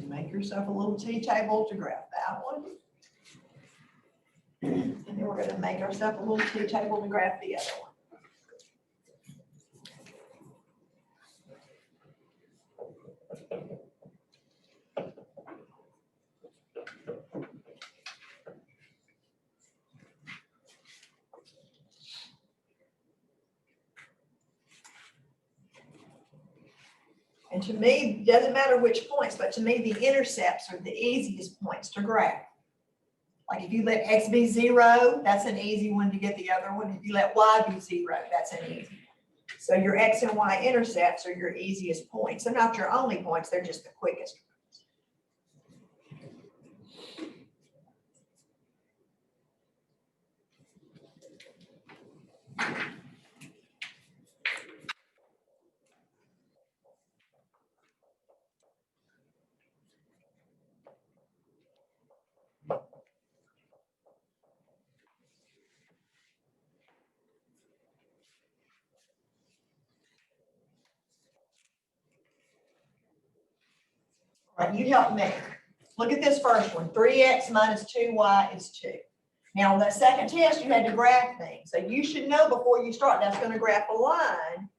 make yourself a little T-table to graph that one. And then we're going to make ourselves a little T-table to graph the other one. And to me, it doesn't matter which points, but to me, the intercepts are the easiest points to graph. Like if you let X be 0, that's an easy one to get the other one. If you let Y be 0, that's an easy one. So your X and Y intercepts are your easiest points. They're not your only points, they're just the quickest. All right, you help me. Look at this first one. 3x minus 2y is 2. Now, on that second test, you had to graph things. So you should know before you start that's going to graph a line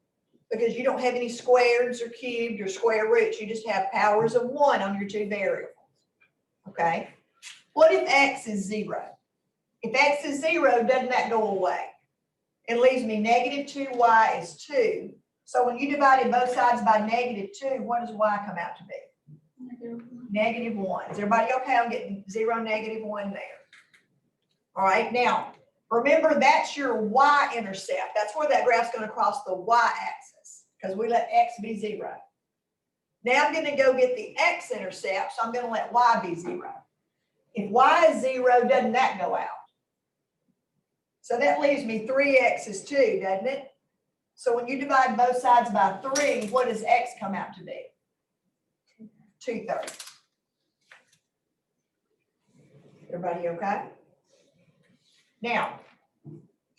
because you don't have any squares or cubed or square roots. You just have powers of 1 on your two variables. Okay? What if x is 0? If x is 0, doesn't that go away? It leaves me negative 2y is 2. So when you divided both sides by negative 2, what does y come out to be? Negative 1. Is everybody okay? I'm getting 0, negative 1 there. All right, now, remember that's your y-intercept. That's where that graph's going to cross the y-axis because we let x be 0. Now I'm going to go get the x-intercept, so I'm going to let y be 0. If y is 0, doesn't that go out? So that leaves me 3x is 2, doesn't it? So when you divide both sides by 3, what does x come out to be? 2/3. Everybody okay? Now,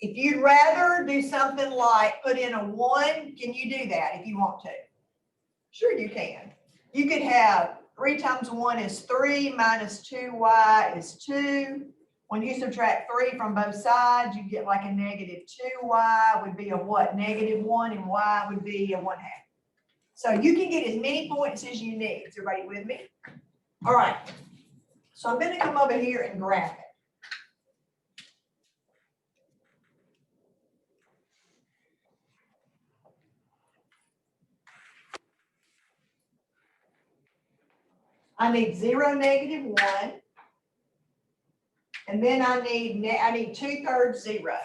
if you'd rather do something like put in a 1, can you do that if you want to? Sure you can. You could have 3 times 1 is 3 minus 2y is 2. When you subtract 3 from both sides, you get like a negative 2y would be a what? Negative 1 and y would be a 1/2. So you can get as many points as you need. Is everybody with me? All right. So I'm going to come over here and graph it. I need 0, negative 1. And then I need 2/3 0.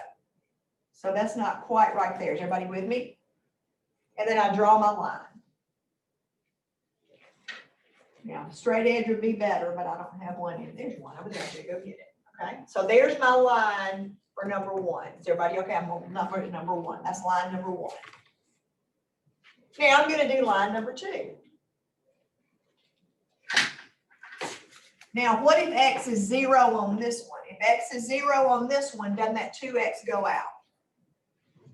So that's not quite right there. Is everybody with me? And then I draw my line. Now, straight edge would be better, but I don't have one in. There's one over there. So go get it. Okay. So there's my line for number 1. Is everybody okay? I'm going to number number 1. That's line number 1. Now I'm going to do line number 2. Now, what if x is 0 on this one? If x is 0 on this one, doesn't that 2x go out?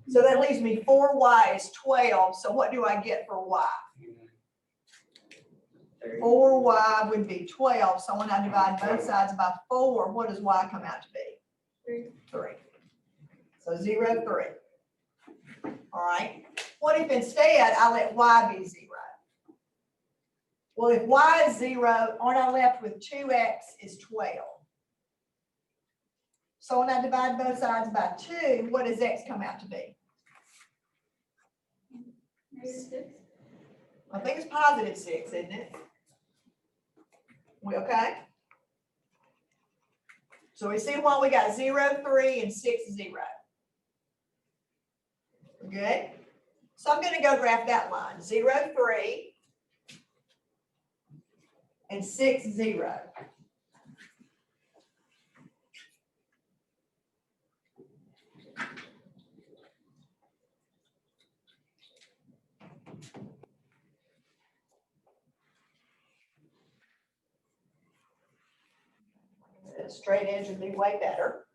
So that leaves me 4y is 12. So what do I get for y? 4y would be 12. So when I divide both sides by 4, what does y come out to be? 3. So 0, 3. All right. What if instead I let y be 0? Well, if y is 0, aren't I left with 2x is 12? So when I divide both sides by 2, what does x come out to be? -6. I think it's positive 6, isn't it? We okay? So we see why we got 0, 3, and 6, 0. Good? So I'm going to go graph that line. 0, 3, and 6, 0. A straight edge would be way better.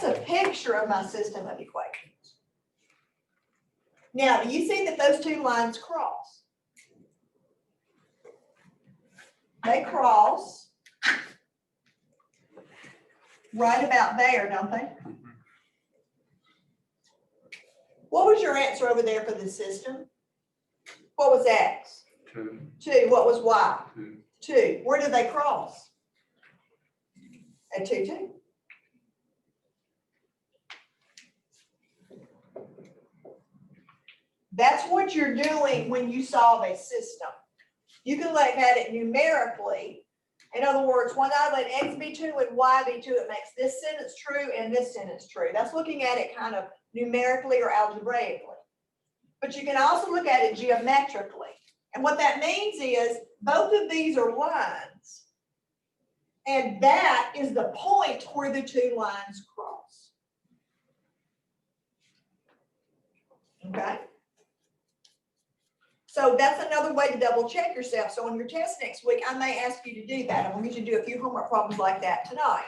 that's a picture of my system of equations. Now, do you see that those two lines cross? They cross right about there, don't they? What was your answer over there for the system? What was X? 2. 2. What was Y? 2. 2. Where did they cross? At 2, 2. That's what you're doing when you solve a system. You can look at it numerically. In other words, when I let X be 2 and Y be 2, it makes this sentence true and this sentence true. That's looking at it kind of numerically or algebraically. But you can also look at it geometrically. And what that means is both of these are lines. And that is the point where the two lines cross. Okay? So that's another way to double check yourself. So on your test next week, I may ask you to do that. I'm going to get you to do a few homework problems like that tonight,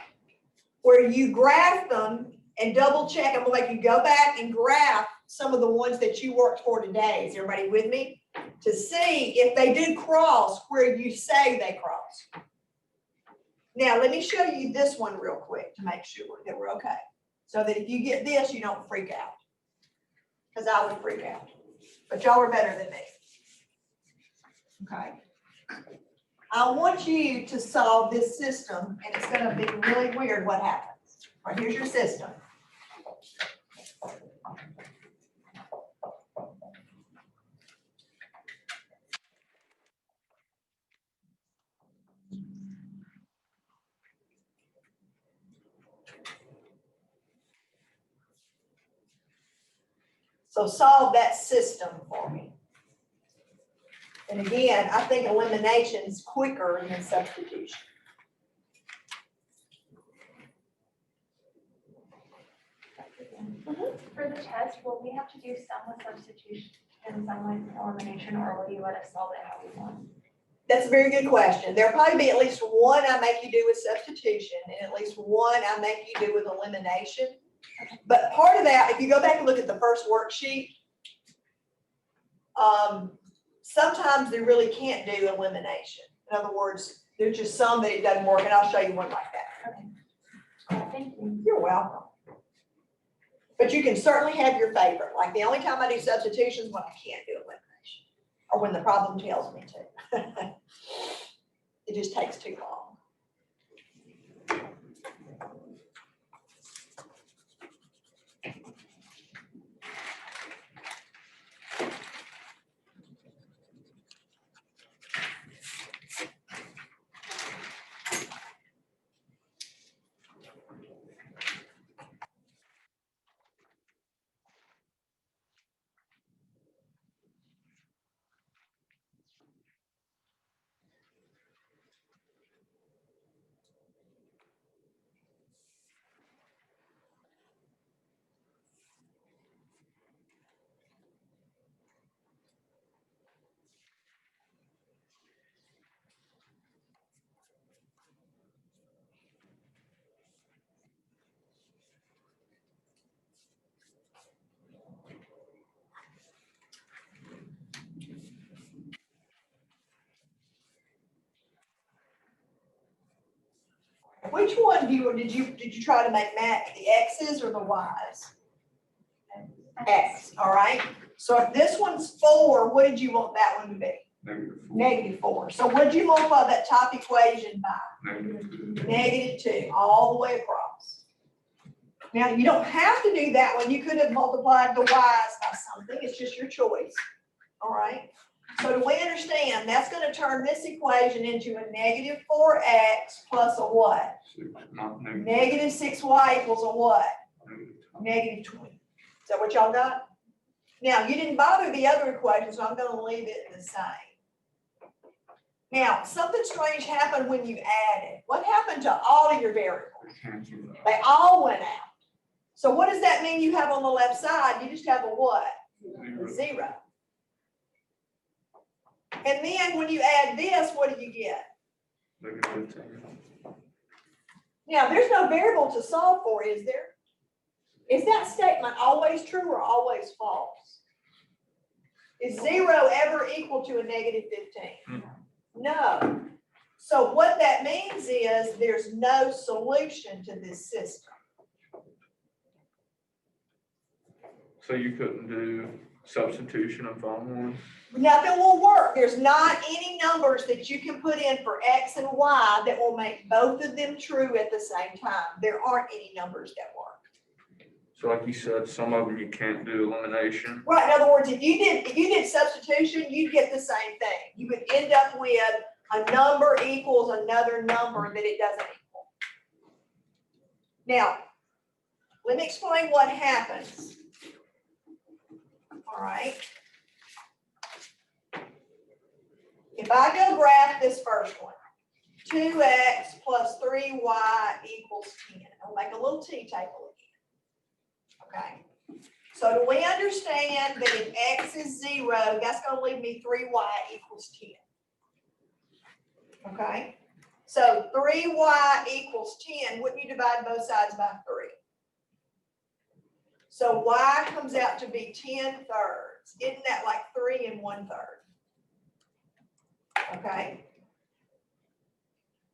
where you graph them and double check. I'm going to make you go back and graph some of the ones that you worked for today. Is everybody with me? To see if they did cross where you say they cross. Now, let me show you this one real quick to make sure that we're okay. So that if you get this, you don't freak out. Because I would freak out. But y'all are better than me. Okay. I want you to solve this system, and it's going to be really weird what happens. All right, here's your system. So solve that system for me. And again, I think elimination is quicker than substitution. For the test, will we have to do some with substitution and some with elimination, or will you let us solve it how we want? That's a very good question. There'll probably be at least one I make you do with substitution and at least one I make you do with elimination. But part of that, if you go back and look at the first worksheet, sometimes they really can't do elimination. In other words, there's just some that it doesn't work, and I'll show you one like that. Okay. Thank you. You're welcome. But you can certainly have your favorite. Like the only time I do substitutions when I can't do elimination or when the problem tells me to. It just takes too long. Which one did you try to make match, the X's or the Y's? X, all right. So if this one's 4, what did you want that one to be? -4. -4. So what did you multiply that top equation by? -2. -2, all the way across. Now, you don't have to do that one. You could have multiplied the Y's by something. It's just your choice, all right? So do we understand that's going to turn this equation into a -4x plus a what? 6, not negative. -6y equals a what? -20. -20. Is that what y'all got? Now, you didn't bother the other equation, so I'm going to leave it the same. Now, something strange happened when you added. What happened to all of your variables? Cancel that. They all went out. So what does that mean you have on the left side? You just have a what? A 0. And then when you add this, what do you get? -10. Now, there's no variable to solve for, is there? Is that statement always true or always false? Is 0 ever equal to a -15? No. So what that means is there's no solution to this system. So you couldn't do substitution of one? Nothing will work. There's not any numbers that you can put in for X and Y that will make both of them true at the same time. There aren't any numbers that work. So like you said, some of them you can't do elimination. Right, in other words, if you did substitution, you'd get the same thing. You would end up with a number equals another number that it doesn't equal. Now, let me explain what happens. All right. If I go graph this first one, 2x plus 3y equals 10. I'll make a little t table again. Okay. So do we understand that if x is 0, that's going to leave me 3y equals 10? Okay. So 3y equals 10. Wouldn't you divide both sides by 3? So y comes out to be 10 thirds. Isn't that like 3 1/3? Okay.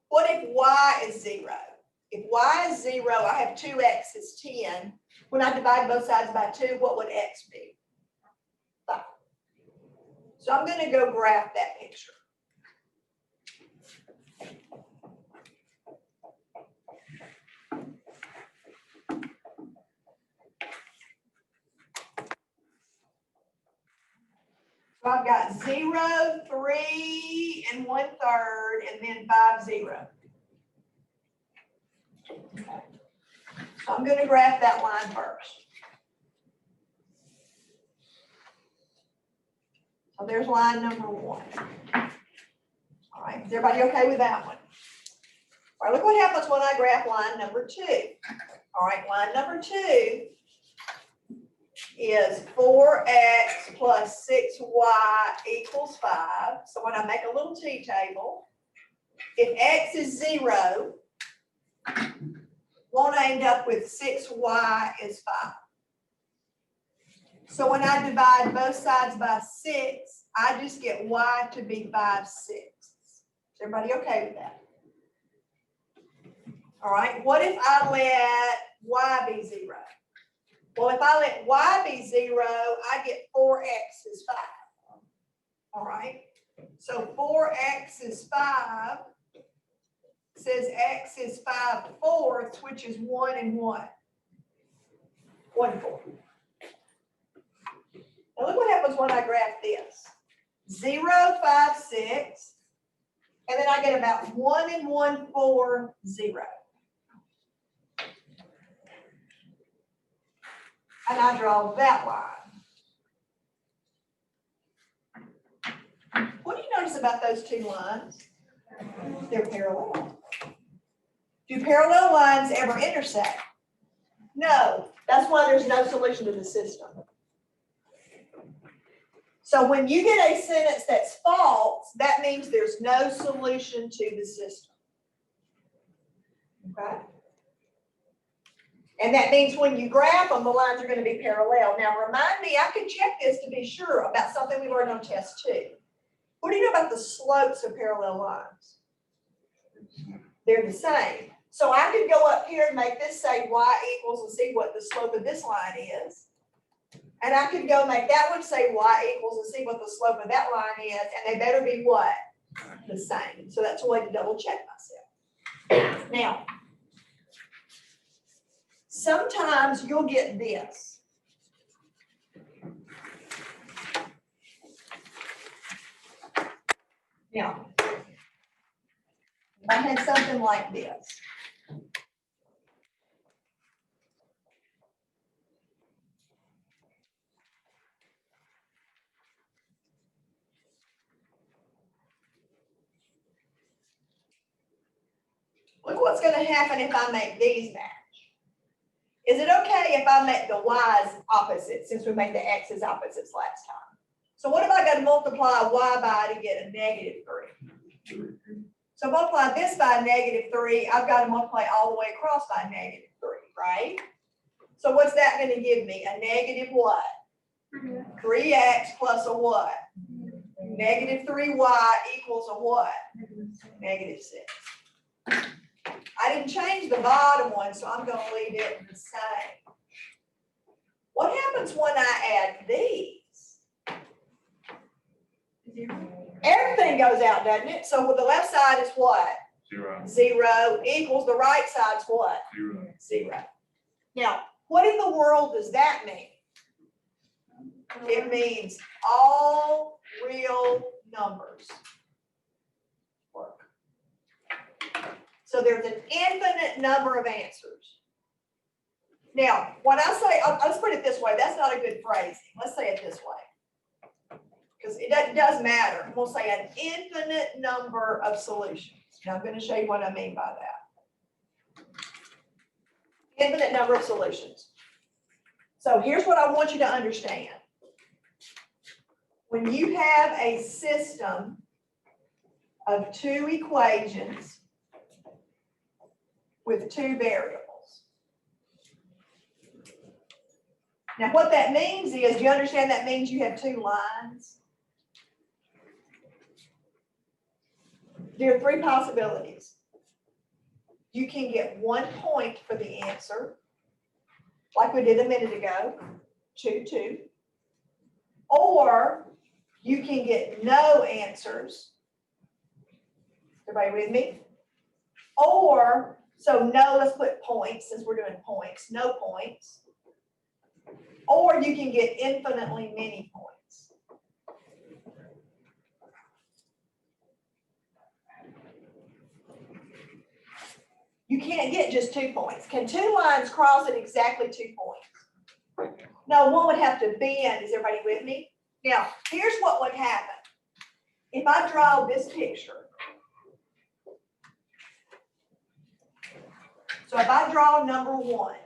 What if y is 0? If y is 0, I have 2x is 10. When I divide both sides by 2, what would x be? 5. So I'm going to go graph that picture. So I've got 0, 3 1/3, and then 5, 0. Okay. So I'm going to graph that line first. So there's line number 1. All right, is everybody okay with that one? All right, look what happens when I graph line number 2. All right, line number 2 is 4x plus 6y equals 5. So when I make a little t table, if x is 0, won't I end up with 6y is 5. So when I divide both sides by 6, I just get y to be 5/6. Is everybody okay with that? All right, what if I let y be 0? Well, if I let y be 0, I get 4x is 5. All right, so 4x is 5. Says x is 5/4, which is 1 1. 1/4. Now look what happens when I graph this. 0, 5, 6, and then I get about 1 1/4, 0. And I draw that line. What do you notice about those two lines? They're parallel. Do parallel lines ever intersect? No. That's why there's no solution to the system. So when you get a sentence that's false, that means there's no solution to the system. Okay? And that means when you graph them, the lines are going to be parallel. Now remind me, I could check this to be sure about something we learned on test 2. What do you know about the slopes of parallel lines? They're the same. So I could go up here and make this say y equals and see what the slope of this line is. And I could go make that one say y equals and see what the slope of that line is. And they better be what? The same. So that's a way to double check myself. Now, sometimes you'll get this. Now, if I had something like this. Look what's going to happen if I make these match. Is it okay if I make the y's opposite, since we made the x's opposites last time? So what if I got to multiply y by to get a -3? So multiply this by -3, I've got to multiply all the way across by -3, right? So what's that gonna give me? A negative what? 3x plus a what? Negative 3y equals a what? Negative 6. I didn't change the bottom one, so I'm gonna leave it the same. What happens when I add these? Everything goes out, doesn't it? So with the left side is what? 0, 0 equals the right side's what? 0. 0. Now, what in the world does that mean? It means all real numbers work. So there's an infinite number of answers. Now, when I say, let's put it this way, that's not a good phrasing. Let's say it this way. Because it does matter. We'll say an infinite number of solutions. Now I'm going to show you what I mean by that. Infinite number of solutions. So here's what I want you to understand. When you have a system of two equations with two variables. Now what that means is, do you understand that means you have two lines? There are three possibilities. You can get 1 point for the answer, like we did a minute ago, 2, 2. Or you can get no answers. Everybody with me? Or, so no, let's put points since we're doing points, no points. Or you can get infinitely many points. You can't get just 2 points. Can two lines cross at exactly 2 points? No, one would have to bend. Is everybody with me? Now, here's what would happen. If I draw this picture. So if I draw number 1, all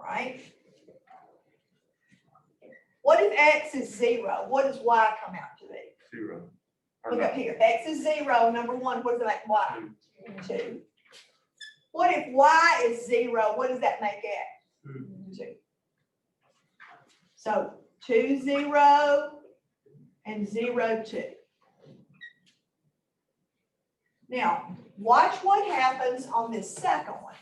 right? What if x is 0? What does y come out to be? 0. Or Look no, up here. X is 0, number 1, what does that make y? 2. What if y is 0? What does that make x? 2. So 2, 0, and 0, 2. Now, watch what happens on this second one.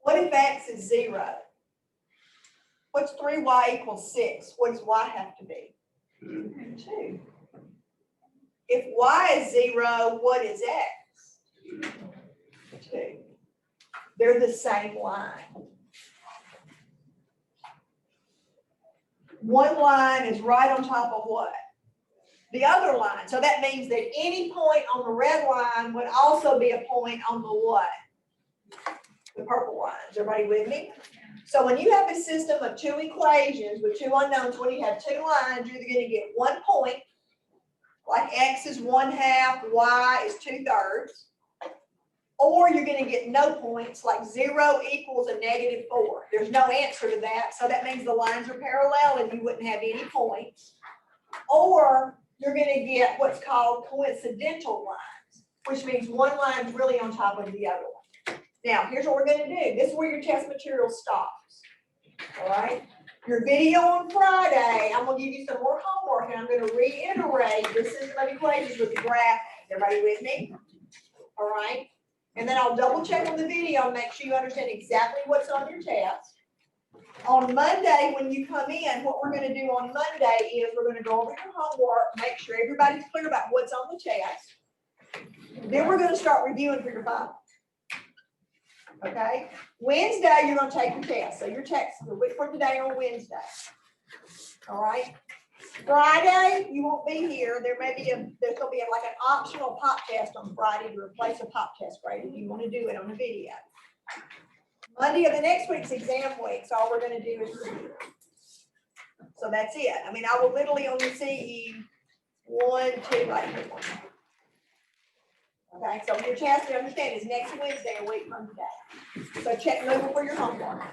What if x is 0? What's 3y equals 6? What does y have to be? 2. If y is 0, what is x? 2. They're the same line. One line is right on top of what? The other line. So that means that any point on the red line would also be a point on the what? The purple lines. Everybody with me? So when you have a system of two equations with two unknowns, when you have two lines, you're going to get 1 point, like x is 1/2, y is 2/3. Or you're going to get no points, like 0 equals a -4. There's no answer to that, so that means the lines are parallel and you wouldn't have any points. Or you're going to get what's called coincidental lines, which means one line's really on top of the other one. Now, here's what we're going to do. This is where your test material stops, all right? Your video on Friday, I'm going to give you some more homework, and I'm going to reiterate this system of equations with the graphics. Everybody with me? All right? And then I'll double check on the video and make sure you understand exactly what's on your test. On Monday, when you come in, what we're going to do on Monday is we're going to go over your homework, make sure everybody's clear about what's on the test. Then we're going to start reviewing for your final. Okay? Wednesday, you're going to take your test. So your test, the week from today on Wednesday. All right? Friday, you won't be here. There's going to be like an optional pop test on Friday to replace a pop test grade if you want to do it on a video. Monday of the next week's exam week, so all we're going to do is review. So that's it. I mean, I will literally only see you 1, 2, right here. Okay, so your test to understand is next Wednesday, a week from today. So check over for your homework.